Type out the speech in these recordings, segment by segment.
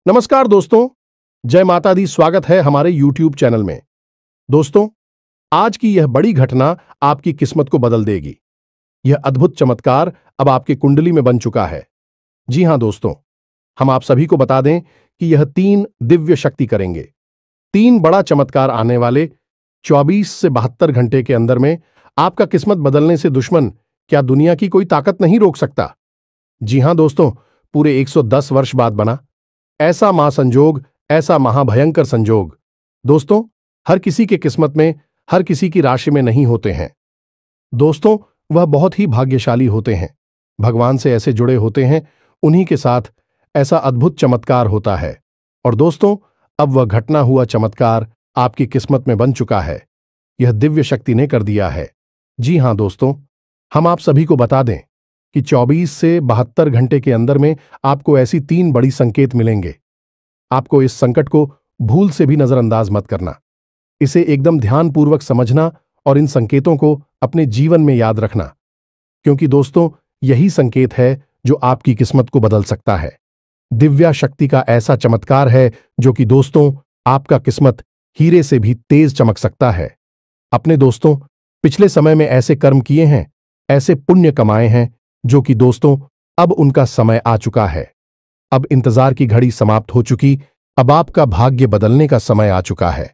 नमस्कार दोस्तों, जय माता दी। स्वागत है हमारे YouTube चैनल में। दोस्तों, आज की यह बड़ी घटना आपकी किस्मत को बदल देगी। यह अद्भुत चमत्कार अब आपकी कुंडली में बन चुका है। जी हां दोस्तों, हम आप सभी को बता दें कि यह 3 दिव्य शक्ति करेंगे। 3 बड़ा चमत्कार आने वाले 24 से 72 घंटे के अंदर में आपका किस्मत बदलने से दुश्मन क्या दुनिया की कोई ताकत नहीं रोक सकता। जी हां दोस्तों, पूरे 110 वर्ष बाद बना ऐसा महासंजोग, ऐसा महाभयंकर संजोग दोस्तों हर किसी के किस्मत में, हर किसी की राशि में नहीं होते हैं। दोस्तों, वह बहुत ही भाग्यशाली होते हैं, भगवान से ऐसे जुड़े होते हैं, उन्हीं के साथ ऐसा अद्भुत चमत्कार होता है। और दोस्तों, अब वह घटना हुआ चमत्कार आपकी किस्मत में बन चुका है। यह दिव्य शक्ति ने कर दिया है। जी हां दोस्तों, हम आप सभी को बता दें कि 24 से 72 घंटे के अंदर में आपको ऐसी 3 बड़ी संकेत मिलेंगे। आपको इस संकट को भूल से भी नजरअंदाज मत करना। इसे एकदम ध्यानपूर्वक समझना और इन संकेतों को अपने जीवन में याद रखना, क्योंकि दोस्तों यही संकेत है जो आपकी किस्मत को बदल सकता है। दिव्या शक्ति का ऐसा चमत्कार है जो कि दोस्तों आपका किस्मत हीरे से भी तेज चमक सकता है। अपने दोस्तों पिछले समय में ऐसे कर्म किए हैं, ऐसे पुण्य कमाए हैं जो कि दोस्तों अब उनका समय आ चुका है। अब इंतजार की घड़ी समाप्त हो चुकी। अब आपका भाग्य बदलने का समय आ चुका है।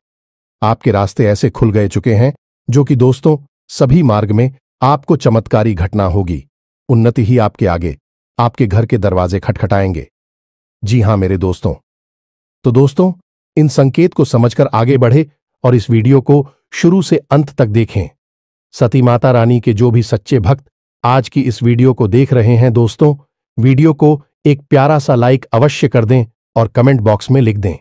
आपके रास्ते ऐसे खुल गए चुके हैं जो कि दोस्तों सभी मार्ग में आपको चमत्कारी घटना होगी। उन्नति ही आपके आगे, आपके घर के दरवाजे खटखटाएंगे। जी हां मेरे दोस्तों, तो दोस्तों इन संकेत को समझकर आगे बढ़े और इस वीडियो को शुरू से अंत तक देखें। सती माता रानी के जो भी सच्चे भक्त आज की इस वीडियो को देख रहे हैं दोस्तों, वीडियो को एक प्यारा सा लाइक अवश्य कर दें और कमेंट बॉक्स में लिख दें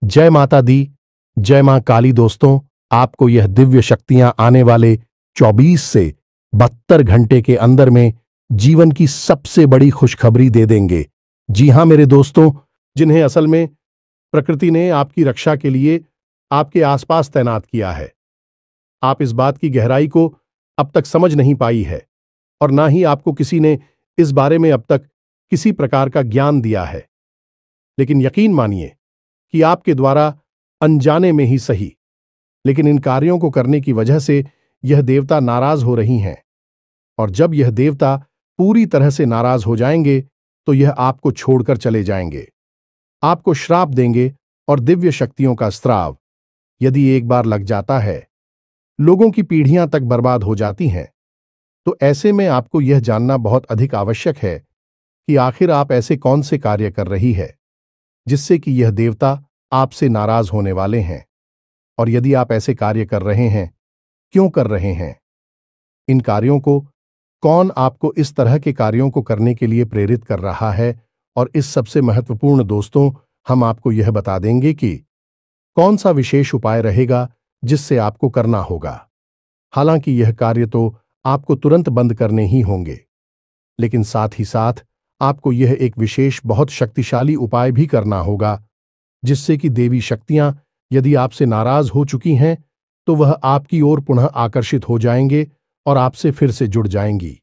जय माता दी, जय मां काली। दोस्तों, आपको यह दिव्य शक्तियां आने वाले 24 से 72 घंटे के अंदर में जीवन की सबसे बड़ी खुशखबरी दे देंगे। जी हां मेरे दोस्तों, जिन्हें असल में प्रकृति ने आपकी रक्षा के लिए आपके आसपास तैनात किया है। आप इस बात की गहराई को अब तक समझ नहीं पाई है और ना ही आपको किसी ने इस बारे में अब तक किसी प्रकार का ज्ञान दिया है। लेकिन यकीन मानिए कि आपके द्वारा अनजाने में ही सही, लेकिन इन कार्यों को करने की वजह से यह देवता नाराज हो रही हैं। और जब यह देवता पूरी तरह से नाराज हो जाएंगे तो यह आपको छोड़कर चले जाएंगे, आपको श्राप देंगे। और दिव्य शक्तियों का स्राव यदि एक बार लग जाता है, लोगों की पीढ़ियां तक बर्बाद हो जाती हैं। तो ऐसे में आपको यह जानना बहुत अधिक आवश्यक है कि आखिर आप ऐसे कौन से कार्य कर रही है जिससे कि यह देवता आपसे नाराज होने वाले हैं। और यदि आप ऐसे कार्य कर रहे हैं, क्यों कर रहे हैं, इन कार्यों को कौन आपको इस तरह के कार्यों को करने के लिए प्रेरित कर रहा है। और इस सबसे महत्वपूर्ण दोस्तों, हम आपको यह बता देंगे कि कौन सा विशेष उपाय रहेगा जिससे आपको करना होगा। हालांकि यह कार्य तो आपको तुरंत बंद करने ही होंगे, लेकिन साथ ही साथ आपको यह एक विशेष बहुत शक्तिशाली उपाय भी करना होगा जिससे कि देवी शक्तियां यदि आपसे नाराज हो चुकी हैं तो वह आपकी ओर पुनः आकर्षित हो जाएंगे और आपसे फिर से जुड़ जाएंगी,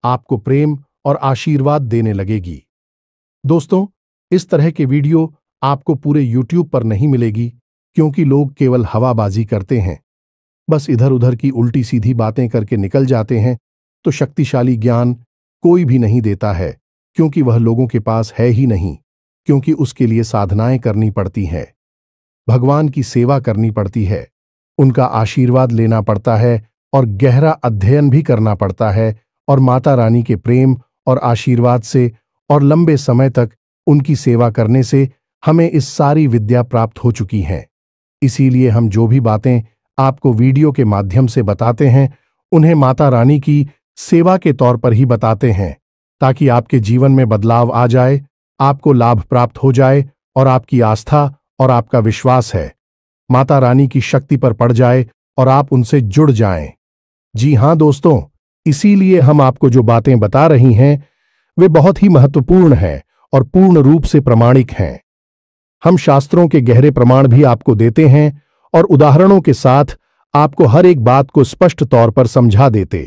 आपको प्रेम और आशीर्वाद देने लगेगी। दोस्तों, इस तरह के वीडियो आपको पूरे YouTube पर नहीं मिलेगी, क्योंकि लोग केवल हवाबाजी करते हैं, बस इधर उधर की उल्टी सीधी बातें करके निकल जाते हैं। तो शक्तिशाली ज्ञान कोई भी नहीं देता है, क्योंकि वह लोगों के पास है ही नहीं, क्योंकि उसके लिए साधनाएं करनी पड़ती हैं, भगवान की सेवा करनी पड़ती है, उनका आशीर्वाद लेना पड़ता है और गहरा अध्ययन भी करना पड़ता है। और माता रानी के प्रेम और आशीर्वाद से और लंबे समय तक उनकी सेवा करने से हमें इस सारी विद्या प्राप्त हो चुकी है। इसीलिए हम जो भी बातें आपको वीडियो के माध्यम से बताते हैं, उन्हें माता रानी की सेवा के तौर पर ही बताते हैं, ताकि आपके जीवन में बदलाव आ जाए, आपको लाभ प्राप्त हो जाए और आपकी आस्था और आपका विश्वास है माता रानी की शक्ति पर पड़ जाए और आप उनसे जुड़ जाएं। जी हां दोस्तों, इसीलिए हम आपको जो बातें बता रही हैं वे बहुत ही महत्वपूर्ण हैं और पूर्ण रूप से प्रामाणिक हैं। हम शास्त्रों के गहरे प्रमाण भी आपको देते हैं और उदाहरणों के साथ आपको हर एक बात को स्पष्ट तौर पर समझा देते।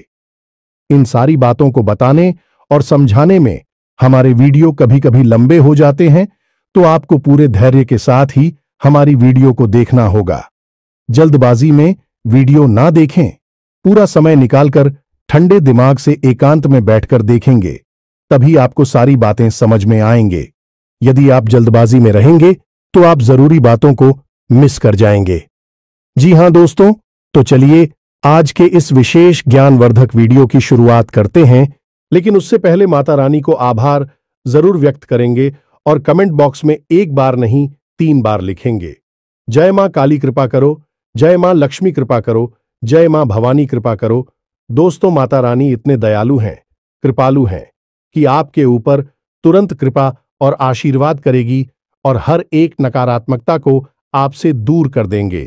इन सारी बातों को बताने और समझाने में हमारे वीडियो कभी कभी लंबे हो जाते हैं, तो आपको पूरे धैर्य के साथ ही हमारी वीडियो को देखना होगा। जल्दबाजी में वीडियो ना देखें, पूरा समय निकालकर ठंडे दिमाग से एकांत में बैठकर देखेंगे, तभी आपको सारी बातें समझ में आएंगे। यदि आप जल्दबाजी में रहेंगे तो आप जरूरी बातों को मिस कर जाएंगे। जी हां दोस्तों, तो चलिए आज के इस विशेष ज्ञानवर्धक वीडियो की शुरुआत करते हैं। लेकिन उससे पहले माता रानी को आभार जरूर व्यक्त करेंगे और कमेंट बॉक्स में 1 बार नहीं 3 बार लिखेंगे। जय मां काली कृपा करो, जय मां लक्ष्मी कृपा करो, जय मां भवानी कृपा करो। दोस्तों, माता रानी इतने दयालु हैं, कृपालु हैं कि आपके ऊपर तुरंत कृपा और आशीर्वाद करेगी और हर एक नकारात्मकता को आपसे दूर कर देंगे।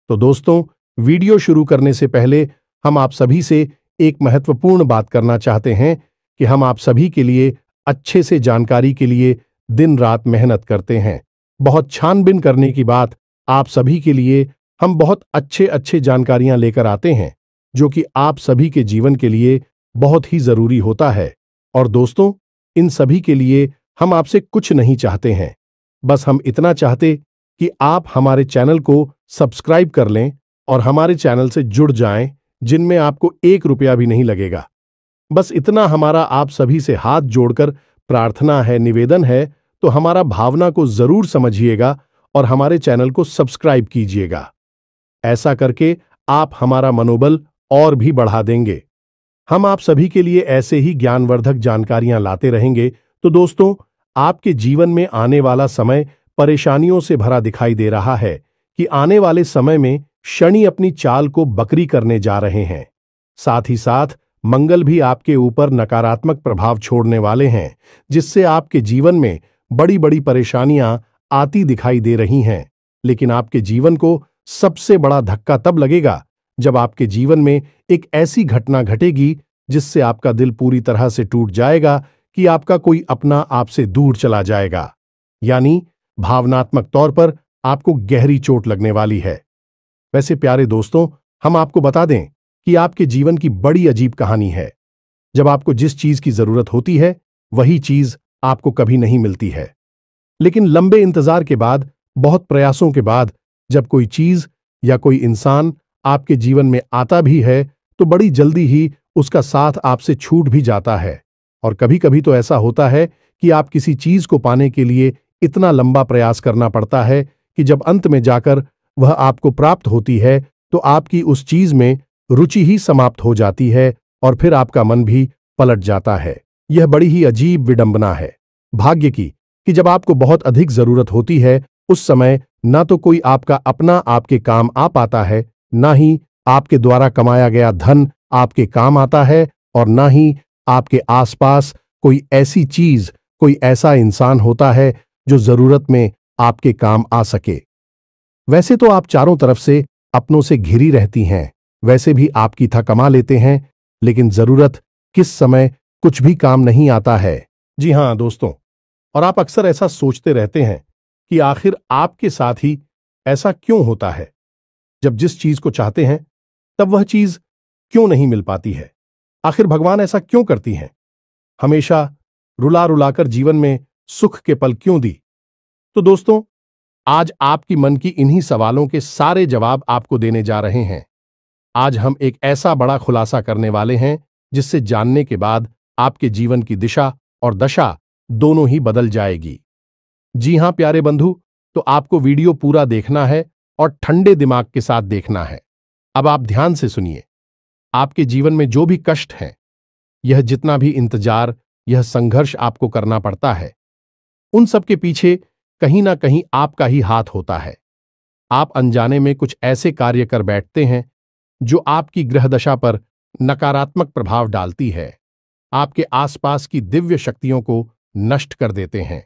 तो दोस्तों, वीडियो शुरू करने से पहले हम आप सभी से एक महत्वपूर्ण बात करना चाहते हैं कि हम आप सभी के लिए अच्छे से जानकारी के लिए दिन रात मेहनत करते हैं। बहुत छानबीन करने की बात आप सभी के लिए हम बहुत अच्छे जानकारियां लेकर आते हैं, जो कि आप सभी के जीवन के लिए बहुत ही जरूरी होता है। और दोस्तों, इन सभी के लिए हम आपसे कुछ नहीं चाहते हैं, बस हम इतना चाहते कि आप हमारे चैनल को सब्सक्राइब कर लें और हमारे चैनल से जुड़ जाएं, जिनमें आपको 1 रुपया भी नहीं लगेगा। बस इतना हमारा आप सभी से हाथ जोड़कर प्रार्थना है, निवेदन है। तो हमारा भावना को जरूर समझिएगा और हमारे चैनल को सब्सक्राइब कीजिएगा। ऐसा करके आप हमारा मनोबल और भी बढ़ा देंगे। हम आप सभी के लिए ऐसे ही ज्ञानवर्धक जानकारियां लाते रहेंगे। तो दोस्तों, आपके जीवन में आने वाला समय परेशानियों से भरा दिखाई दे रहा है कि आने वाले समय में शनि अपनी चाल को बकरी करने जा रहे हैं। साथ ही साथ मंगल भी आपके ऊपर नकारात्मक प्रभाव छोड़ने वाले हैं, जिससे आपके जीवन में बड़ी बड़ी परेशानियां आती दिखाई दे रही हैं। लेकिन आपके जीवन को सबसे बड़ा धक्का तब लगेगा जब आपके जीवन में एक ऐसी घटना घटेगी जिससे आपका दिल पूरी तरह से टूट जाएगा कि आपका कोई अपना आपसे दूर चला जाएगा। यानी भावनात्मक तौर पर आपको गहरी चोट लगने वाली है। वैसे प्यारे दोस्तों, हम आपको बता दें कि आपके जीवन की बड़ी अजीब कहानी है। जब आपको जिस चीज की जरूरत होती है वही चीज आपको कभी नहीं मिलती है। लेकिन लंबे इंतजार के बाद, बहुत प्रयासों के बाद जब कोई चीज या कोई इंसान आपके जीवन में आता भी है तो बड़ी जल्दी ही उसका साथ आपसे छूट भी जाता है। और कभी कभी तो ऐसा होता है कि आप किसी चीज को पाने के लिए इतना लंबा प्रयास करना पड़ता है कि जब अंत में जाकर वह आपको प्राप्त होती है तो आपकी उस चीज में रुचि ही समाप्त हो जाती है और फिर आपका मन भी पलट जाता है। यह बड़ी ही अजीब विडंबना है भाग्य की कि जब आपको बहुत अधिक जरूरत होती है उस समय ना तो कोई आपका अपना आपके काम आ पाता है, ना ही आपके द्वारा कमाया गया धन आपके काम आता है, और ना ही आपके आसपास कोई ऐसी चीज, कोई ऐसा इंसान होता है जो जरूरत में आपके काम आ सके। वैसे तो आप चारों तरफ से अपनों से घिरी रहती हैं, वैसे भी आपकी था कमा लेते हैं, लेकिन जरूरत किस समय कुछ भी काम नहीं आता है। जी हां दोस्तों, और आप अक्सर ऐसा सोचते रहते हैं कि आखिर आपके साथ ही ऐसा क्यों होता है। जब जिस चीज को चाहते हैं तब वह चीज क्यों नहीं मिल पाती है। आखिर भगवान ऐसा क्यों करती हैं, हमेशा रुला रुलाकर जीवन में सुख के पल क्यों दी। तो दोस्तों, आज आपकी मन की इन्हीं सवालों के सारे जवाब आपको देने जा रहे हैं। आज हम एक ऐसा बड़ा खुलासा करने वाले हैं जिससे जानने के बाद आपके जीवन की दिशा और दशा दोनों ही बदल जाएगी। जी हां प्यारे बंधु, तो आपको वीडियो पूरा देखना है और ठंडे दिमाग के साथ देखना है। अब आप ध्यान से सुनिए। आपके जीवन में जो भी कष्ट है, यह जितना भी इंतजार, यह संघर्ष आपको करना पड़ता है, उन सब के पीछे कहीं ना कहीं आपका ही हाथ होता है। आप अनजाने में कुछ ऐसे कार्य कर बैठते हैं जो आपकी ग्रह दशा पर नकारात्मक प्रभाव डालती है, आपके आसपास की दिव्य शक्तियों को नष्ट कर देते हैं,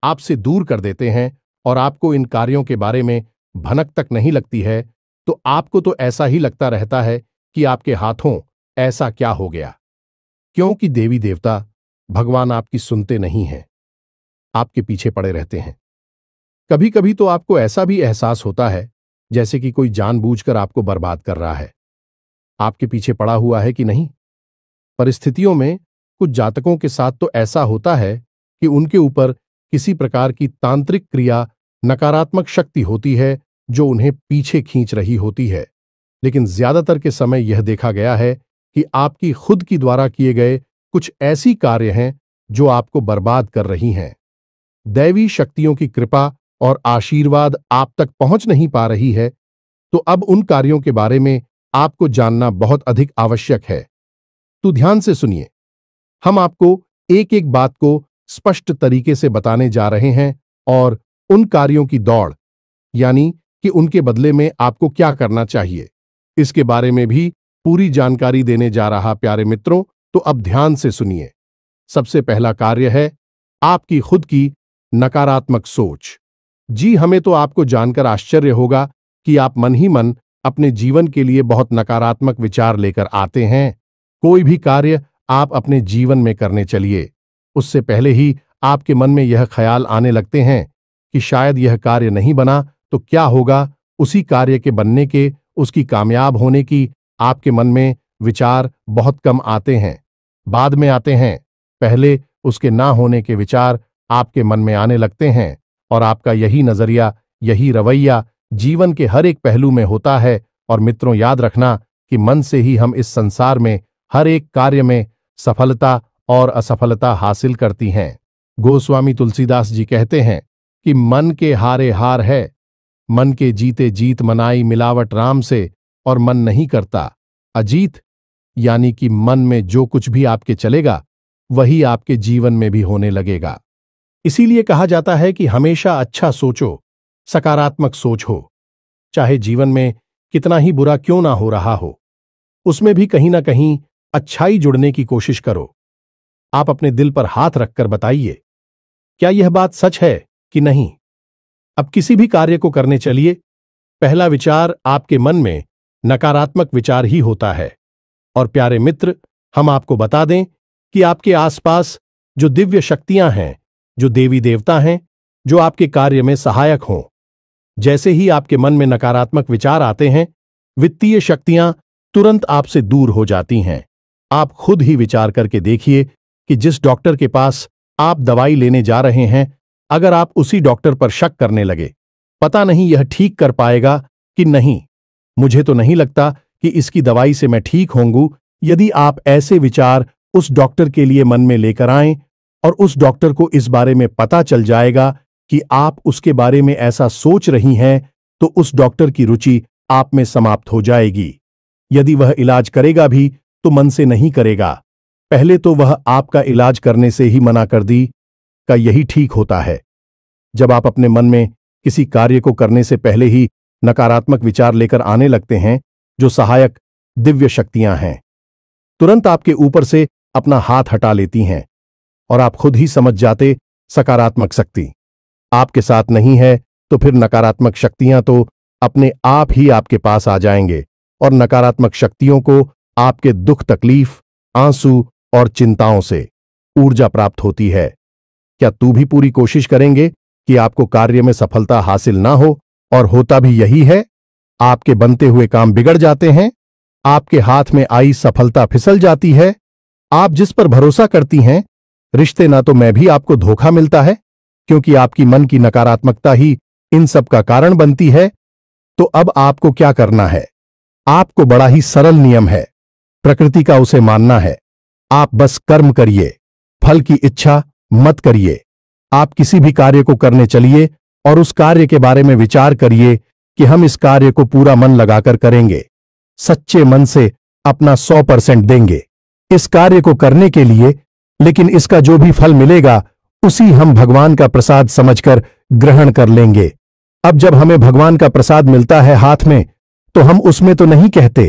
आपसे दूर कर देते हैं, और आपको इन कार्यों के बारे में भनक तक नहीं लगती है तो आपको तो ऐसा ही लगता रहता है कि आपके हाथों ऐसा क्या हो गया। क्योंकि देवी देवता, भगवान आपकी सुनते नहीं हैं, आपके पीछे पड़े रहते हैं। कभी कभी तो आपको ऐसा भी एहसास होता है जैसे कि कोई जानबूझकर आपको बर्बाद कर रहा है। आपके पीछे पड़ा हुआ है कि नहीं। परिस्थितियों में कुछ जातकों के साथ तो ऐसा होता है कि उनके ऊपर किसी प्रकार की तांत्रिक क्रिया, नकारात्मक शक्ति होती है जो उन्हें पीछे खींच रही होती है। लेकिन ज्यादातर के समय यह देखा गया है कि आपकी खुद की द्वारा किए गए कुछ ऐसी कार्य हैं जो आपको बर्बाद कर रही हैं। दैवी शक्तियों की कृपा और आशीर्वाद आप तक पहुंच नहीं पा रही है, तो अब उन कार्यों के बारे में आपको जानना बहुत अधिक आवश्यक है। तो ध्यान से सुनिए, हम आपको एक एक बात को स्पष्ट तरीके से बताने जा रहे हैं और उन कार्यों की दौड़, यानी कि उनके बदले में आपको क्या करना चाहिए, इसके बारे में भी पूरी जानकारी देने जा रहा प्यारे मित्रों। तो अब ध्यान से सुनिए। सबसे पहला कार्य है आपकी खुद की नकारात्मक सोच। जी, हमें तो आपको जानकर आश्चर्य होगा कि आप मन ही मन अपने जीवन के लिए बहुत नकारात्मक विचार लेकर आते हैं। कोई भी कार्य आप अपने जीवन में करने चलिए, उससे पहले ही आपके मन में यह ख्याल आने लगते हैं कि शायद यह कार्य नहीं बना तो क्या होगा। उसी कार्य के बनने के, उसकी कामयाब होने की आपके मन में विचार बहुत कम आते हैं, बाद में आते हैं। पहले उसके ना होने के विचार आपके मन में आने लगते हैं और आपका यही नजरिया, यही रवैया जीवन के हर एक पहलू में होता है। और मित्रों, याद रखना कि मन से ही हम इस संसार में हर एक कार्य में सफलता और असफलता हासिल करती हैं। गोस्वामी तुलसीदास जी कहते हैं कि मन के हारे हार है, मन के जीते जीत मनाई मिलावट राम से, और मन नहीं करता अजीत, यानी कि मन में जो कुछ भी आपके चलेगा वही आपके जीवन में भी होने लगेगा। इसीलिए कहा जाता है कि हमेशा अच्छा सोचो, सकारात्मक सोच हो। चाहे जीवन में कितना ही बुरा क्यों ना हो रहा हो, उसमें भी कहीं ना कहीं अच्छाई जुड़ने की कोशिश करो। आप अपने दिल पर हाथ रखकर बताइए, क्या यह बात सच है कि नहीं। अब किसी भी कार्य को करने चलिए, पहला विचार आपके मन में नकारात्मक विचार ही होता है। और प्यारे मित्र, हम आपको बता दें कि आपके आसपास जो दिव्य शक्तियां हैं, जो देवी देवता हैं, जो आपके कार्य में सहायक हों, जैसे ही आपके मन में नकारात्मक विचार आते हैं, वित्तीय शक्तियां तुरंत आपसे दूर हो जाती हैं। आप खुद ही विचार करके देखिए कि जिस डॉक्टर के पास आप दवाई लेने जा रहे हैं, अगर आप उसी डॉक्टर पर शक करने लगे, पता नहीं यह ठीक कर पाएगा कि नहीं, मुझे तो नहीं लगता कि इसकी दवाई से मैं ठीक होंगू। यदि आप ऐसे विचार उस डॉक्टर के लिए मन में लेकर आएं और उस डॉक्टर को इस बारे में पता चल जाएगा कि आप उसके बारे में ऐसा सोच रही हैं, तो उस डॉक्टर की रुचि आप में समाप्त हो जाएगी। यदि वह इलाज करेगा भी तो मन से नहीं करेगा, पहले तो वह आपका इलाज करने से ही मना कर दी का यही ठीक होता है। जब आप अपने मन में किसी कार्य को करने से पहले ही नकारात्मक विचार लेकर आने लगते हैं, जो सहायक दिव्य शक्तियां हैं तुरंत आपके ऊपर से अपना हाथ हटा लेती हैं और आप खुद ही समझ जाते सकारात्मक शक्ति आपके साथ नहीं है, तो फिर नकारात्मक शक्तियां तो अपने आप ही आपके पास आ जाएंगे और नकारात्मक शक्तियों को आपके दुख, तकलीफ, आंसू और चिंताओं से ऊर्जा प्राप्त होती है। क्या तू भी पूरी कोशिश करेंगे कि आपको कार्य में सफलता हासिल ना हो, और होता भी यही है। आपके बनते हुए काम बिगड़ जाते हैं, आपके हाथ में आई सफलता फिसल जाती है। आप जिस पर भरोसा करती हैं, रिश्ते ना तो में भी आपको धोखा मिलता है, क्योंकि आपकी मन की नकारात्मकता ही इन सब का कारण बनती है। तो अब आपको क्या करना है? आपको बड़ा ही सरल नियम है, प्रकृति का उसे मानना है। आप बस कर्म करिए, फल की इच्छा मत करिए। आप किसी भी कार्य को करने चलिए और उस कार्य के बारे में विचार करिए कि हम इस कार्य को पूरा मन लगाकर करेंगे, सच्चे मन से अपना 100% देंगे इस कार्य को करने के लिए। लेकिन इसका जो भी फल मिलेगा उसी हम भगवान का प्रसाद समझकर ग्रहण कर लेंगे। अब जब हमें भगवान का प्रसाद मिलता है हाथ में, तो हम उसमें तो नहीं कहते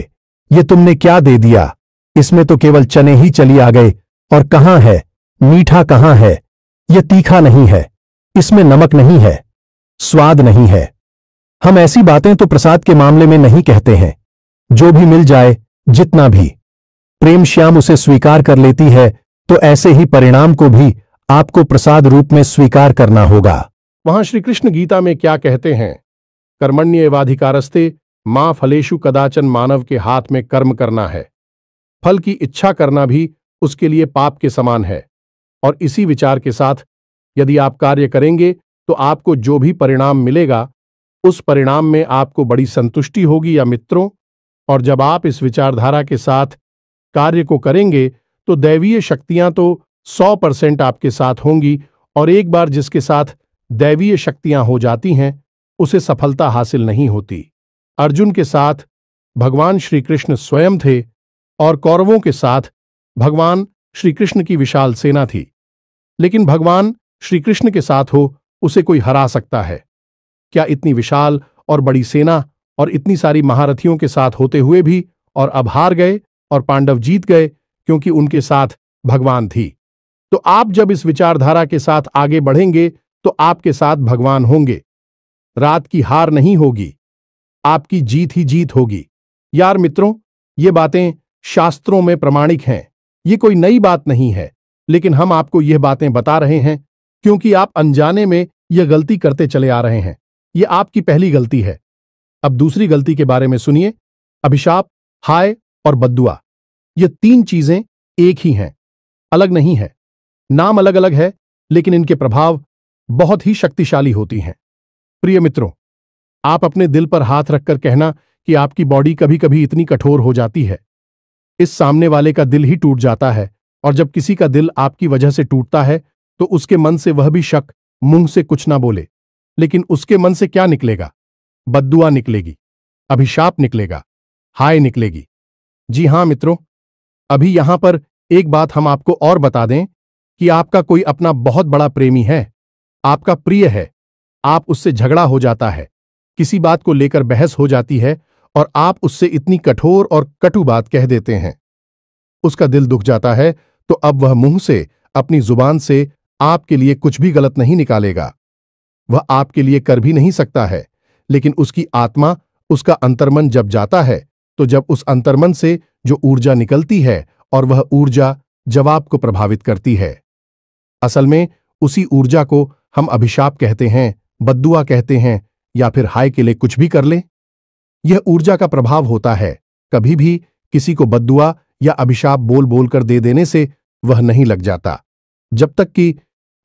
ये तुमने क्या दे दिया, इसमें तो केवल चने ही चली आ गए, और कहां है मीठा, कहां है ये तीखा, नहीं है इसमें नमक, नहीं है स्वाद, नहीं है। हम ऐसी बातें तो प्रसाद के मामले में नहीं कहते हैं। जो भी मिल जाए, जितना भी, प्रेम श्याम उसे स्वीकार कर लेती है, तो ऐसे ही परिणाम को भी आपको प्रसाद रूप में स्वीकार करना होगा। वहां श्री कृष्ण गीता में क्या कहते हैं? कर्मण्येवाधिकारस्ते मां फलेषु कदाचन। मानव के हाथ में कर्म करना है, फल की इच्छा करना भी उसके लिए पाप के समान है। और इसी विचार के साथ यदि आप कार्य करेंगे तो आपको जो भी परिणाम मिलेगा उस परिणाम में आपको बड़ी संतुष्टि होगी या मित्रों। और जब आप इस विचारधारा के साथ कार्य को करेंगे तो दैवीय शक्तियां तो 100% आपके साथ होंगी, और एक बार जिसके साथ दैवीय शक्तियां हो जाती हैं उसे सफलता हासिल नहीं होती। अर्जुन के साथ भगवान श्री कृष्ण स्वयं थे और कौरवों के साथ भगवान श्री कृष्ण की विशाल सेना थी, लेकिन भगवान श्री कृष्ण के साथ हो उसे कोई हरा सकता है क्या? इतनी विशाल और बड़ी सेना और इतनी सारी महारथियों के साथ होते हुए भी, और अब हार गए और पांडव जीत गए क्योंकि उनके साथ भगवान थी। तो आप जब इस विचारधारा के साथ आगे बढ़ेंगे तो आपके साथ भगवान होंगे। रात की हार नहीं होगी, आपकी जीत ही जीत होगी। यार मित्रों, ये बातें शास्त्रों में प्रमाणिक हैं, ये कोई नई बात नहीं है, लेकिन हम आपको यह बातें बता रहे हैं क्योंकि आप अनजाने में यह गलती करते चले आ रहे हैं। ये आपकी पहली गलती है। अब दूसरी गलती के बारे में सुनिए। अभिशाप, हाय और बद्दुआ, ये तीन चीजें एक ही हैं, अलग नहीं है। नाम अलग अलग है लेकिन इनके प्रभाव बहुत ही शक्तिशाली होती हैं। प्रिय मित्रों, आप अपने दिल पर हाथ रखकर कहना कि आपकी बॉडी कभी कभी इतनी कठोर हो जाती है, इस सामने वाले का दिल ही टूट जाता है। और जब किसी का दिल आपकी वजह से टूटता है तो उसके मन से वह भी शक, मुंह से कुछ ना बोले, लेकिन उसके मन से क्या निकलेगा? बद्दुआ निकलेगी, अभिशाप निकलेगा, हाय निकलेगी। जी हां मित्रों, अभी यहां पर एक बात हम आपको और बता दें कि आपका कोई अपना बहुत बड़ा प्रेमी है, आपका प्रिय है, आप उससे झगड़ा हो जाता है, किसी बात को लेकर बहस हो जाती है और आप उससे इतनी कठोर और कटु बात कह देते हैं। उसका दिल दुख जाता है तो अब वह मुंह से, अपनी जुबान से आपके लिए कुछ भी गलत नहीं निकालेगा, वह आपके लिए कर भी नहीं सकता है, लेकिन उसकी आत्मा, उसका अंतर्मन जब जाता है तो जब उस अंतर्मन से जो ऊर्जा निकलती है और वह ऊर्जा जवाब को प्रभावित करती है। असल में उसी ऊर्जा को हम अभिशाप कहते हैं, बद्दुआ कहते हैं, या फिर हाय के लिए कुछ भी कर ले। यह ऊर्जा का प्रभाव होता है। कभी भी किसी को बद्दुआ या अभिशाप बोल बोलकर दे देने से वह नहीं लग जाता, जब तक कि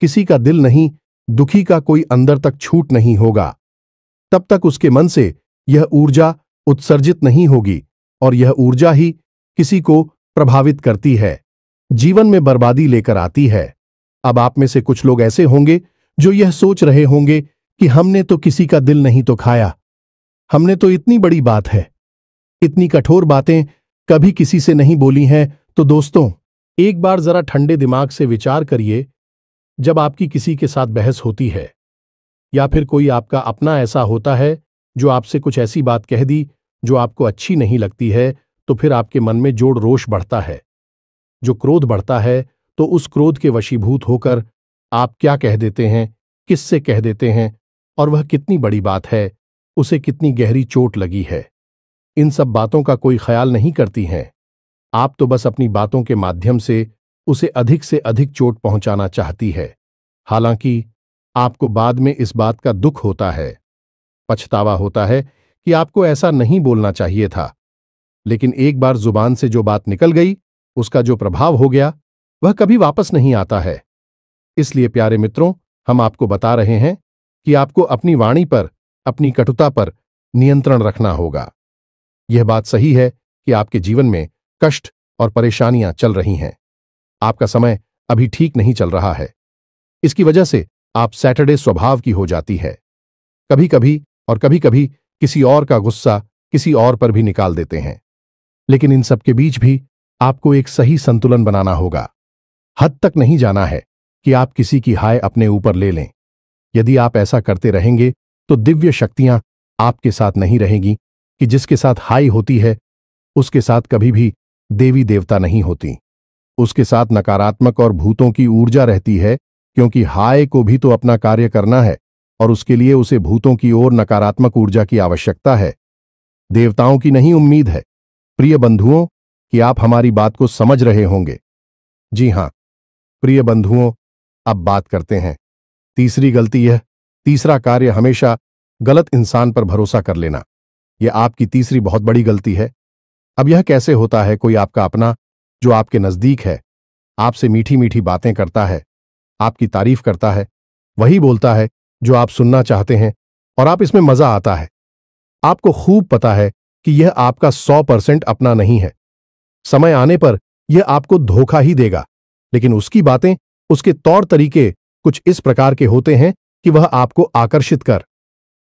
किसी का दिल नहीं, दुखी का कोई अंदर तक छूट नहीं होगा, तब तक उसके मन से यह ऊर्जा उत्सर्जित नहीं होगी, और यह ऊर्जा ही किसी को प्रभावित करती है, जीवन में बर्बादी लेकर आती है। अब आप में से कुछ लोग ऐसे होंगे जो यह सोच रहे होंगे कि हमने तो किसी का दिल नहीं तो खाया, हमने तो इतनी बड़ी बात है, इतनी कठोर बातें कभी किसी से नहीं बोली हैं। तो दोस्तों, एक बार जरा ठंडे दिमाग से विचार करिए, जब आपकी किसी के साथ बहस होती है या फिर कोई आपका अपना ऐसा होता है जो आपसे कुछ ऐसी बात कह दी जो आपको अच्छी नहीं लगती है, तो फिर आपके मन में जोड़ रोष बढ़ता है, जो क्रोध बढ़ता है, तो उस क्रोध के वशीभूत होकर आप क्या कह देते हैं, किससे कह देते हैं, और वह कितनी बड़ी बात है, उसे कितनी गहरी चोट लगी है, इन सब बातों का कोई ख्याल नहीं करती हैं। आप तो बस अपनी बातों के माध्यम से उसे अधिक से अधिक चोट पहुंचाना चाहती है। हालांकि आपको बाद में इस बात का दुख होता है, पछतावा होता है कि आपको ऐसा नहीं बोलना चाहिए था, लेकिन एक बार जुबान से जो बात निकल गई, उसका जो प्रभाव हो गया वह कभी वापस नहीं आता है। इसलिए प्यारे मित्रों, हम आपको बता रहे हैं कि आपको अपनी वाणी पर, अपनी कटुता पर नियंत्रण रखना होगा। यह बात सही है कि आपके जीवन में कष्ट और परेशानियां चल रही हैं, आपका समय अभी ठीक नहीं चल रहा है, इसकी वजह से आप सैटरडे स्वभाव की हो जाती है। कभी कभी और कभी कभी किसी और का गुस्सा किसी और पर भी निकाल देते हैं, लेकिन इन सब के बीच भी आपको एक सही संतुलन बनाना होगा। हद तक नहीं जाना है कि आप किसी की हाय अपने ऊपर ले लें। यदि आप ऐसा करते रहेंगे तो दिव्य शक्तियां आपके साथ नहीं रहेंगी, कि जिसके साथ हाय होती है उसके साथ कभी भी देवी देवता नहीं होती, उसके साथ नकारात्मक और भूतों की ऊर्जा रहती है, क्योंकि हाय को भी तो अपना कार्य करना है और उसके लिए उसे भूतों की ओर नकारात्मक ऊर्जा की आवश्यकता है, देवताओं की नहीं उम्मीद है। प्रिय बंधुओं, कि आप हमारी बात को समझ रहे होंगे। जी हां प्रिय बंधुओं, अब बात करते हैं तीसरी गलती। यह तीसरा कार्य हमेशा गलत इंसान पर भरोसा कर लेना, यह आपकी तीसरी बहुत बड़ी गलती है। अब यह कैसे होता है? कोई आपका अपना जो आपके नजदीक है, आपसे मीठी मीठी बातें करता है, आपकी तारीफ करता है, वही बोलता है जो आप सुनना चाहते हैं और आप इसमें मजा आता है। आपको खूब पता है कि यह आपका 100% अपना नहीं है। समय आने पर यह आपको धोखा ही देगा, लेकिन उसकी बातें, उसके तौर तरीके कुछ इस प्रकार के होते हैं कि वह आपको आकर्षित कर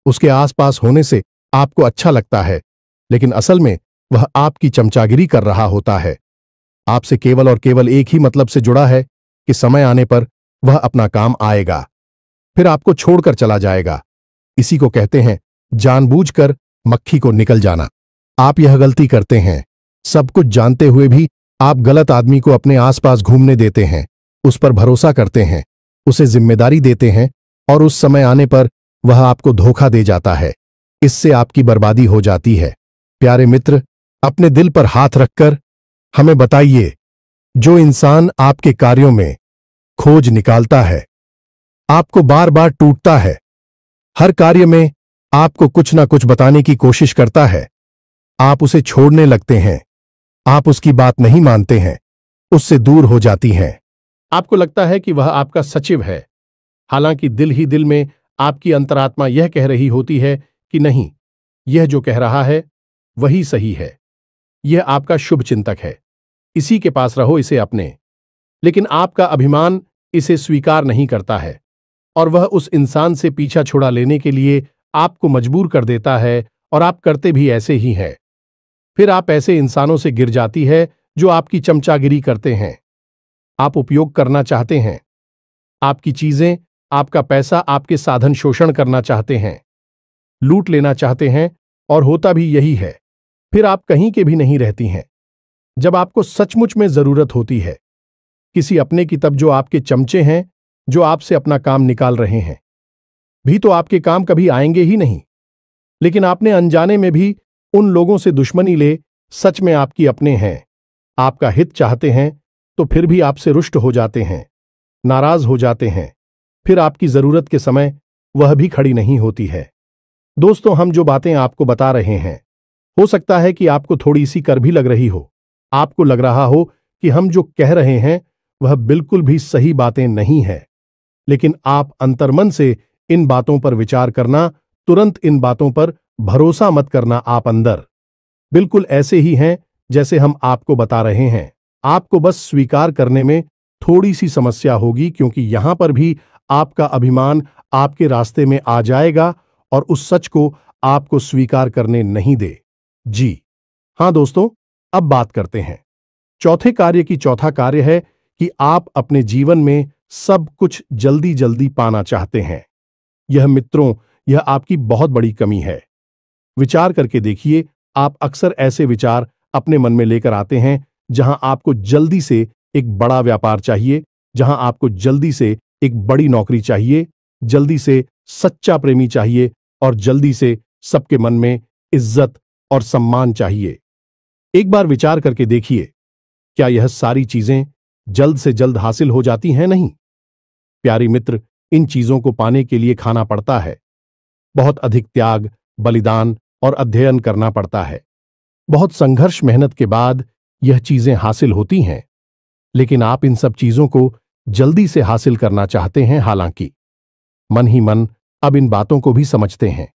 उसके आसपास होने से आपको अच्छा लगता है, लेकिन असल में वह आपकी चमचागिरी कर रहा होता है। आपसे केवल और केवल एक ही मतलब से जुड़ा है कि समय आने पर वह अपना काम आएगा, फिर आपको छोड़कर चला जाएगा। इसी को कहते हैं जानबूझकर मक्खी को निकल जाना। आप यह गलती करते हैं, सब कुछ जानते हुए भी आप गलत आदमी को अपने आसपास घूमने देते हैं, उस पर भरोसा करते हैं, उसे जिम्मेदारी देते हैं और उस समय आने पर वह आपको धोखा दे जाता है। इससे आपकी बर्बादी हो जाती है। प्यारे मित्र, अपने दिल पर हाथ रखकर हमें बताइए, जो इंसान आपके कार्यों में खोज निकालता है, आपको बार बार टूटता है, हर कार्य में आपको कुछ ना कुछ बताने की कोशिश करता है, आप उसे छोड़ने लगते हैं, आप उसकी बात नहीं मानते हैं, उससे दूर हो जाती हैं। आपको लगता है कि वह आपका सचिव है, हालांकि दिल ही दिल में आपकी अंतरात्मा यह कह रही होती है कि नहीं, यह जो कह रहा है वही सही है, यह आपका शुभ चिंतक है, इसी के पास रहो, इसे अपने। लेकिन आपका अभिमान इसे स्वीकार नहीं करता है और वह उस इंसान से पीछा छुड़ा लेने के लिए आपको मजबूर कर देता है और आप करते भी ऐसे ही हैं। फिर आप ऐसे इंसानों से गिर जाती है जो आपकी चमचागिरी करते हैं। आप उपयोग करना चाहते हैं, आपकी चीजें, आपका पैसा, आपके साधन शोषण करना चाहते हैं, लूट लेना चाहते हैं और होता भी यही है। फिर आप कहीं के भी नहीं रहती हैं। जब आपको सचमुच में जरूरत होती है किसी अपने की, तब जो आपके चमचे हैं, जो आपसे अपना काम निकाल रहे हैं, भी तो आपके काम कभी आएंगे ही नहीं। लेकिन आपने अनजाने में भी उन लोगों से दुश्मनी ले, सच में आपकी अपने हैं, आपका हित चाहते हैं, तो फिर भी आपसे रुष्ट हो जाते हैं, नाराज हो जाते हैं। फिर आपकी जरूरत के समय वह भी खड़ी नहीं होती है। दोस्तों, हम जो बातें आपको बता रहे हैं, हो सकता है कि आपको थोड़ी सी कर भी लग रही हो। आपको लग रहा हो कि हम जो कह रहे हैं वह बिल्कुल भी सही बातें नहीं है, लेकिन आप अंतर्मन से इन बातों पर विचार करना, तुरंत इन बातों पर भरोसा मत करना। आप अंदर बिल्कुल ऐसे ही हैं जैसे हम आपको बता रहे हैं। आपको बस स्वीकार करने में थोड़ी सी समस्या होगी, क्योंकि यहां पर भी आपका अभिमान आपके रास्ते में आ जाएगा और उस सच को आपको स्वीकार करने नहीं दे। जी हां दोस्तों, अब बात करते हैं चौथे कार्य की। चौथा कार्य है कि आप अपने जीवन में सब कुछ जल्दी जल्दी पाना चाहते हैं। यह मित्रों, यह आपकी बहुत बड़ी कमी है। विचार करके देखिए, आप अक्सर ऐसे विचार अपने मन में लेकर आते हैं जहां आपको जल्दी से एक बड़ा व्यापार चाहिए, जहां आपको जल्दी से एक बड़ी नौकरी चाहिए, जल्दी से सच्चा प्रेमी चाहिए और जल्दी से सबके मन में इज्जत और सम्मान चाहिए। एक बार विचार करके देखिए, क्या यह सारी चीजें जल्द से जल्द हासिल हो जाती हैं? नहीं प्यारी मित्र, इन चीजों को पाने के लिए खाना पड़ता है, बहुत अधिक त्याग, बलिदान और अध्ययन करना पड़ता है। बहुत संघर्ष, मेहनत के बाद यह चीजें हासिल होती हैं। लेकिन आप इन सब चीजों को जल्दी से हासिल करना चाहते हैं। हालांकि मन ही मन अब इन बातों को भी समझते हैं।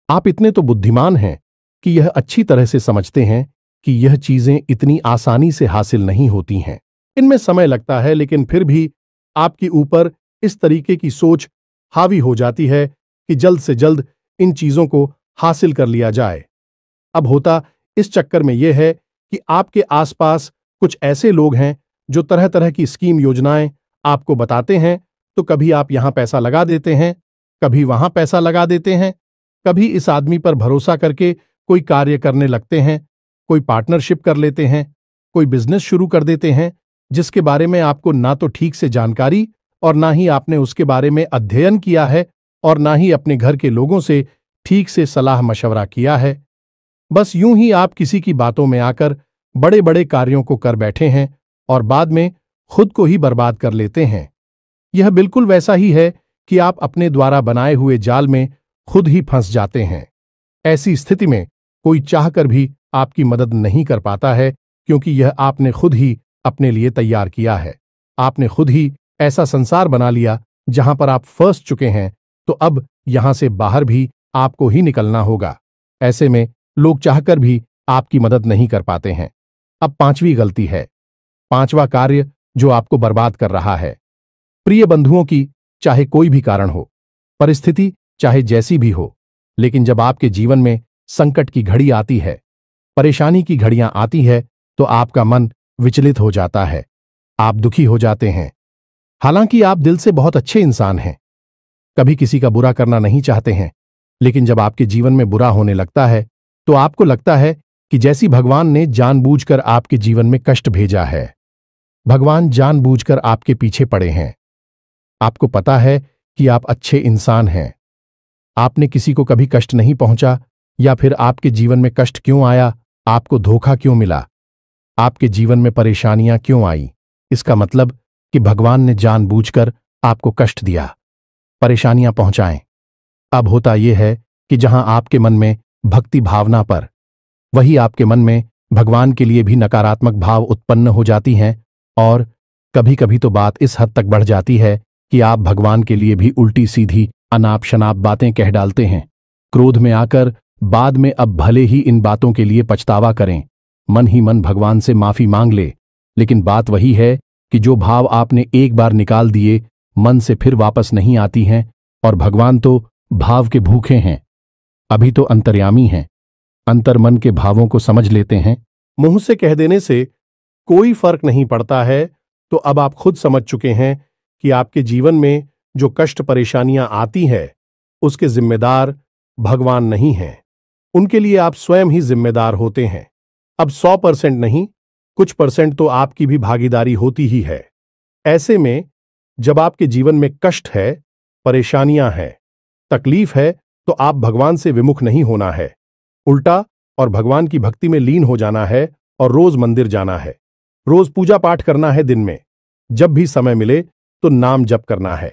आप इतने तो बुद्धिमान हैं कि यह अच्छी तरह से समझते हैं कि यह चीजें इतनी आसानी से हासिल नहीं होती हैं। इनमें समय लगता है, लेकिन फिर भी आपके ऊपर इस तरीके की सोच हावी हो जाती है कि जल्द से जल्द इन चीजों को हासिल कर लिया जाए। अब होता इस चक्कर में यह है कि आपके आसपास कुछ ऐसे लोग हैं जो तरह तरह की स्कीम, योजनाएं आपको बताते हैं। तो कभी आप यहां पैसा लगा देते हैं, कभी वहां पैसा लगा देते हैं, कभी इस आदमी पर भरोसा करके कोई कार्य करने लगते हैं, कोई पार्टनरशिप कर लेते हैं, कोई बिजनेस शुरू कर देते हैं जिसके बारे में आपको ना तो ठीक से जानकारी और ना ही आपने उसके बारे में अध्ययन किया है और ना ही अपने घर के लोगों से ठीक से सलाह मशवरा किया है। बस यूं ही आप किसी की बातों में आकर बड़े बड़े कार्यों को कर बैठे हैं और बाद में खुद को ही बर्बाद कर लेते हैं। यह बिल्कुल वैसा ही है कि आप अपने द्वारा बनाए हुए जाल में खुद ही फंस जाते हैं। ऐसी स्थिति में कोई चाहकर भी आपकी मदद नहीं कर पाता है, क्योंकि यह आपने खुद ही अपने लिए तैयार किया है। आपने खुद ही ऐसा संसार बना लिया जहां पर आप फंस चुके हैं, तो अब यहां से बाहर भी आपको ही निकलना होगा। ऐसे में लोग चाहकर भी आपकी मदद नहीं कर पाते हैं। अब पांचवी गलती है, पांचवा कार्य जो आपको बर्बाद कर रहा है। प्रिय बंधुओं की चाहे कोई भी कारण हो, परिस्थिति चाहे जैसी भी हो, लेकिन जब आपके जीवन में संकट की घड़ी आती है, परेशानी की घड़ियां आती है, तो आपका मन विचलित हो जाता है, आप दुखी हो जाते हैं। हालांकि आप दिल से बहुत अच्छे इंसान हैं, कभी किसी का बुरा करना नहीं चाहते हैं, लेकिन जब आपके जीवन में बुरा होने लगता है तो आपको लगता है कि जैसी भगवान ने जानबूझकर आपके जीवन में कष्ट भेजा है। भगवान जानबूझकर आपके पीछे पड़े हैं। आपको पता है कि आप अच्छे इंसान हैं, आपने किसी को कभी कष्ट नहीं पहुंचा, या फिर आपके जीवन में कष्ट क्यों आया, आपको धोखा क्यों मिला, आपके जीवन में परेशानियां क्यों आई? इसका मतलब कि भगवान ने जानबूझकर आपको कष्ट दिया, परेशानियां पहुंचाएं। अब होता यह है कि जहां आपके मन में भक्ति भावना पर, वही आपके मन में भगवान के लिए भी नकारात्मक भाव उत्पन्न हो जाती हैं, और कभी कभी तो बात इस हद तक बढ़ जाती है कि आप भगवान के लिए भी उल्टी सीधी अनाप शनाप बातें कह डालते हैं। क्रोध में आकर बाद में अब भले ही इन बातों के लिए पछतावा करें, मन ही मन भगवान से माफी मांग ले, लेकिन बात वही है कि जो भाव आपने एक बार निकाल दिए मन से फिर वापस नहीं आती हैं, और भगवान तो भाव के भूखे हैं, अभी तो अंतर्यामी हैं, अंतर मन के भावों को समझ लेते हैं। मुंह से कह देने से कोई फर्क नहीं पड़ता है, तो अब आप खुद समझ चुके हैं कि आपके जीवन में जो कष्ट परेशानियां आती है उसके जिम्मेदार भगवान नहीं हैं, उनके लिए आप स्वयं ही जिम्मेदार होते हैं। अब 100% नहीं, कुछ परसेंट तो आपकी भी भागीदारी होती ही है। ऐसे में जब आपके जीवन में कष्ट है, परेशानियां हैं, तकलीफ है, तो आप भगवान से विमुख नहीं होना है, उल्टा और भगवान की भक्ति में लीन हो जाना है और रोज मंदिर जाना है, रोज पूजा पाठ करना है, दिन में जब भी समय मिले तो नाम जप करना है।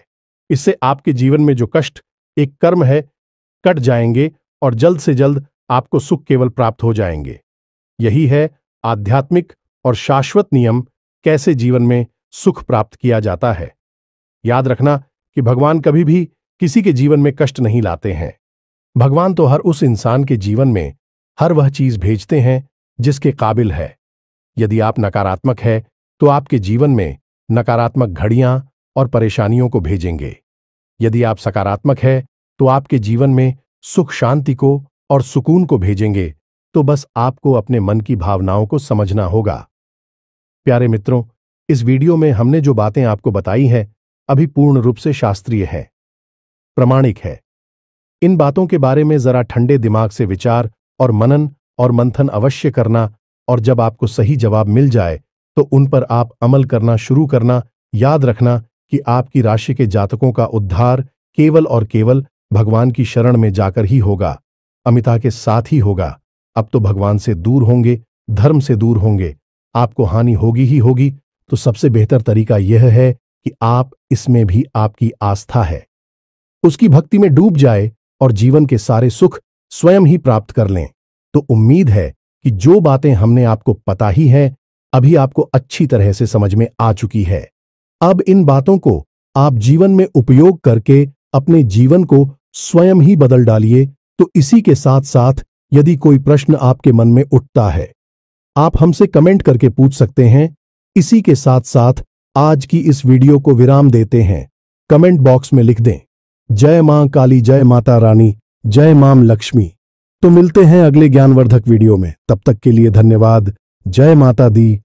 इससे आपके जीवन में जो कष्ट एक कर्म है कट जाएंगे और जल्द से जल्द आपको सुख केवल प्राप्त हो जाएंगे। यही है आध्यात्मिक और शाश्वत नियम, कैसे जीवन में सुख प्राप्त किया जाता है। याद रखना कि भगवान कभी भी किसी के जीवन में कष्ट नहीं लाते हैं। भगवान तो हर उस इंसान के जीवन में हर वह चीज भेजते हैं जिसके काबिल है। यदि आप नकारात्मक है तो आपके जीवन में नकारात्मक घड़ियां और परेशानियों को भेजेंगे। यदि आप सकारात्मक है तो आपके जीवन में सुख शांति को और सुकून को भेजेंगे। तो बस आपको अपने मन की भावनाओं को समझना होगा। प्यारे मित्रों, इस वीडियो में हमने जो बातें आपको बताई हैं अभी पूर्ण रूप से शास्त्रीय है, प्रमाणिक है। इन बातों के बारे में जरा ठंडे दिमाग से विचार और मनन और मंथन अवश्य करना, और जब आपको सही जवाब मिल जाए तो उन पर आप अमल करना शुरू करना। याद रखना कि आपकी राशि के जातकों का उद्धार केवल और केवल भगवान की शरण में जाकर ही होगा, अमिता के साथ ही होगा। अब तो भगवान से दूर होंगे, धर्म से दूर होंगे, आपको हानि होगी ही होगी। तो सबसे बेहतर तरीका यह है कि आप इसमें भी आपकी आस्था है, उसकी भक्ति में डूब जाए और जीवन के सारे सुख स्वयं ही प्राप्त कर लें। तो उम्मीद है कि जो बातें हमने आपको पता ही हैं अभी आपको अच्छी तरह से समझ में आ चुकी है। अब इन बातों को आप जीवन में उपयोग करके अपने जीवन को स्वयं ही बदल डालिए। तो इसी के साथ साथ यदि कोई प्रश्न आपके मन में उठता है, आप हमसे कमेंट करके पूछ सकते हैं। इसी के साथ साथ आज की इस वीडियो को विराम देते हैं। कमेंट बॉक्स में लिख दें, जय मां काली, जय माता रानी, जय मां लक्ष्मी। तो मिलते हैं अगले ज्ञानवर्धक वीडियो में, तब तक के लिए धन्यवाद। जय माता दी,